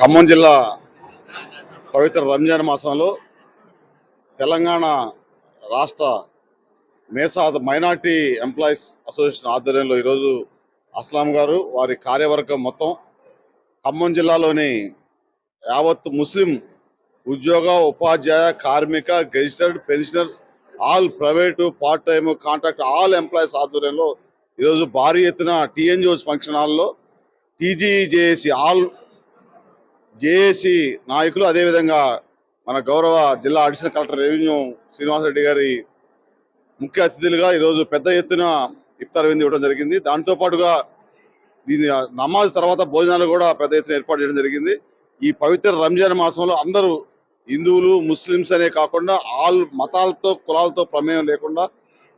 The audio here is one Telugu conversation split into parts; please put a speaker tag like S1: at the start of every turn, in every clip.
S1: ఖమ్మం జిల్లా పవిత్ర రంజాన్ మాసంలో తెలంగాణ రాష్ట్ర మేసాద్ మైనార్టీ ఎంప్లాయీస్ అసోసియేషన్ ఆధ్వర్యంలో ఈరోజు అస్లాం గారు వారి కార్యవర్గం మొత్తం ఖమ్మం జిల్లాలోని యావత్ ముస్లిం ఉద్యోగ ఉపాధ్యాయ కార్మిక gazetted pensioners all private part time contract all employees ఆధ్వర్యంలో ఈరోజు భారీ ఎత్తున టీఎన్జిఓస్ ఫంక్షన్ హాల్లో టీజీజేఏసీ ఆల్ జేఏసీ నాయకులు, అదేవిధంగా మన గౌరవ జిల్లా అడిషనల్ కలెక్టర్ రెవెన్యూ శ్రీనివాసరెడ్డి గారి ముఖ్య అతిథులుగా ఈరోజు పెద్ద ఎత్తున ఇఫ్తార్ విందు ఇవ్వడం జరిగింది. దాంతో పాటుగా దీని నమాజ్ తర్వాత భోజనాలు కూడా పెద్ద ఎత్తున ఏర్పాటు చేయడం జరిగింది. ఈ పవిత్ర రంజాన్ మాసంలో అందరూ హిందువులు ముస్లిమ్స్ అనే కాకుండా ఆల్ మతాలతో కులాలతో ప్రమేయం లేకుండా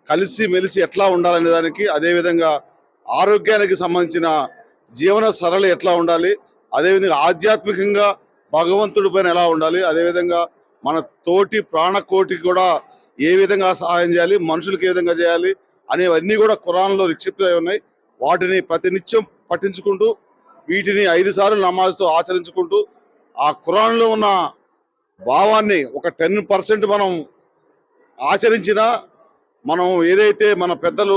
S1: కలిసి మెలిసి ఎట్లా ఉండాలనే దానికి, అదేవిధంగా ఆరోగ్యానికి సంబంధించిన జీవన సరళి ఎట్లా ఉండాలి, అదేవిధంగా ఆధ్యాత్మికంగా భగవంతుడి పైన ఎలా ఉండాలి, అదేవిధంగా మన తోటి ప్రాణకోటికి కూడా ఏ విధంగా సహాయం చేయాలి, మనుషులకు ఏ విధంగా చేయాలి అనేవన్నీ కూడా ఖురాన్లో నిక్షిప్తమై ఉన్నాయి. వాటిని ప్రతినిత్యం పఠించుకుంటూ వీటిని 5 సార్లు నమాజ్తో ఆచరించుకుంటూ ఆ ఖురాన్లో ఉన్న భావాన్ని ఒక 10% మనం ఆచరించినా, మనం ఏదైతే మన పెద్దలు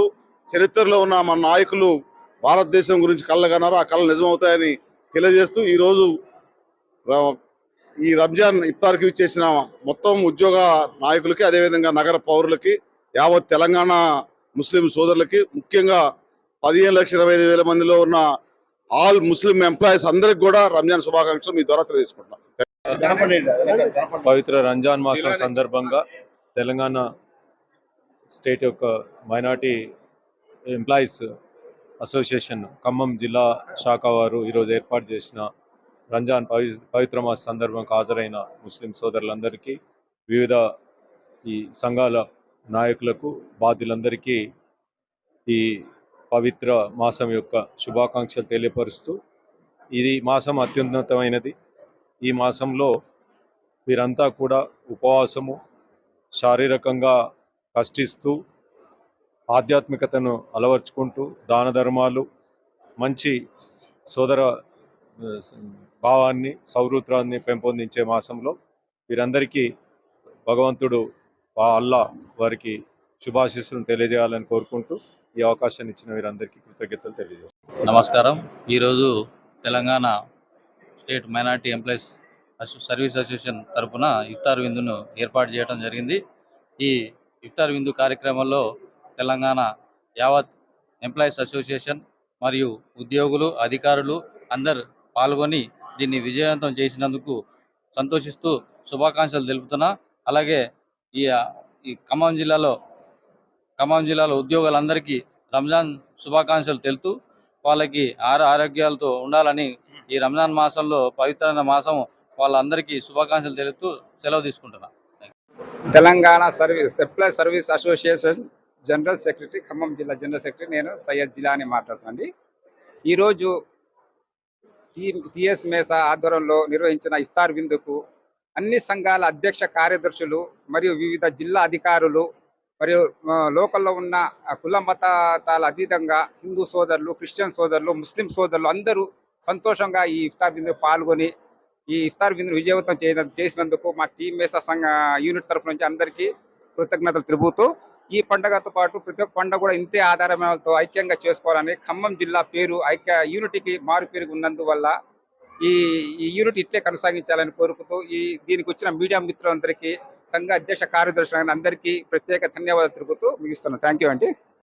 S1: చరిత్రలో ఉన్న మన నాయకులు భారతదేశం గురించి కళ్ళగన్నారో ఆ కళలు నిజమవుతాయని తెలియజేస్తూ ఈరోజు ఈ రంజాన్ ఇఫ్తార్కి ఇచ్చేసిన మొత్తం ఉద్యోగ నాయకులకి, అదేవిధంగా నగర పౌరులకి, యావత్ తెలంగాణ ముస్లిం సోదరులకి, ముఖ్యంగా 15,20,000 మందిలో ఉన్న ఆల్ ముస్లిం ఎంప్లాయీస్ అందరికి కూడా రంజాన్ శుభాకాంక్షలు మీ ద్వారా తెలియజేసుకుంటున్నాం.
S2: పవిత్ర రంజాన్ మాసం సందర్భంగా తెలంగాణ స్టేట్ యొక్క మైనార్టీ ఎంప్లాయీస్ అసోసియేషన్ ఖమ్మం జిల్లా శాఖ వారు ఈరోజు ఏర్పాటు చేసిన రంజాన్ పవిత్ర మాస సందర్భంగా హాజరైన ముస్లిం సోదరులందరికీ, వివిధ ఈ సంఘాల నాయకులకు, బాధ్యులందరికీ ఈ పవిత్ర మాసం యొక్క శుభాకాంక్షలు తెలియపరుస్తూ, ఇది మాసం అత్యున్నతమైనది. ఈ మాసంలో వీరంతా కూడా ఉపవాసము, శారీరకంగా కష్టిస్తూ ఆధ్యాత్మికతను అలవర్చుకుంటూ దాన ధర్మాలు, మంచి సోదర భావాన్ని, సౌహృద్రాన్ని పెంపొందించే మాసంలో వీరందరికీ భగవంతుడు అల్లా వారికి శుభాశీస్సులను తెలియజేయాలని కోరుకుంటూ ఈ అవకాశాన్ని ఇచ్చిన వీరందరికీ కృతజ్ఞతలు తెలియజేస్తాను.
S3: నమస్కారం. ఈరోజు Telangana state minority employees service association తరఫున ఇఫ్తార్ విందును ఏర్పాటు చేయడం జరిగింది. ఈ ఇఫ్తార్ విందు కార్యక్రమంలో తెలంగాణ యావత్ ఎంప్లాయీస్ అసోసియేషన్ మరియు ఉద్యోగులు, అధికారులు అందరు పాల్గొని దీన్ని విజయవంతం చేసినందుకు సంతోషిస్తూ శుభాకాంక్షలు తెలుపుతున్నా. అలాగే ఈ ఖమ్మం జిల్లాలో ఉద్యోగులందరికీ రంజాన్ శుభాకాంక్షలు తెలుపుతూ వాళ్ళకి ఆరోగ్యాలతో ఉండాలని ఈ రంజాన్ మాసంలో పవిత్రమైన మాసం వాళ్ళందరికీ శుభాకాంక్షలు తెలుపుతూ సెలవు తీసుకుంటున్నా.
S4: Telangana employees service association general secretary, Khammam జిల్లా జనరల్ సెక్రటరీ, నేను సయ్యద్ జిలాని మాట్లాడుతున్నాండి. ఈరోజు టిఎస్ మేసా ఆధ్వర్యంలో నిర్వహించిన ఇఫ్తార్ విందుకు అన్ని సంఘాల అధ్యక్ష కార్యదర్శులు మరియు వివిధ జిల్లా అధికారులు మరియు లోకల్లో ఉన్న కుల మతాల అతీతంగా హిందూ సోదరులు, క్రిస్టియన్ సోదరులు, ముస్లిం సోదరులు అందరూ సంతోషంగా ఈ ఇఫ్తార్ విందుకు పాల్గొని ఈ ఇఫ్తార్ విందును విజయవంతం చేసినందుకు మా టీం మేసా సంఘ యూనిట్ తరఫు నుంచి అందరికీ కృతజ్ఞతలు తెలుపుతూ, ఈ పండుగతో పాటు ప్రతి ఒక్క పండుగ కూడా ఇంతే ఆధారమేలతో ఐక్యంగా చేసుకోవాలని, ఖమ్మం జిల్లా పేరు యూనిటీకి మారు పేరు ఉన్నందువల్ల ఈ యూనిట్ ఇట్లే కొనసాగించాలని కోరుకుంటూ దీనికి వచ్చిన మీడియా మిత్రులందరికీ, సంఘ అధ్యక్ష కార్యదర్శులైన అందరికీ ప్రత్యేక ధన్యవాదాలు తెలుపుతూ ముగిస్తున్నాను. థ్యాంక్ యూ అండి.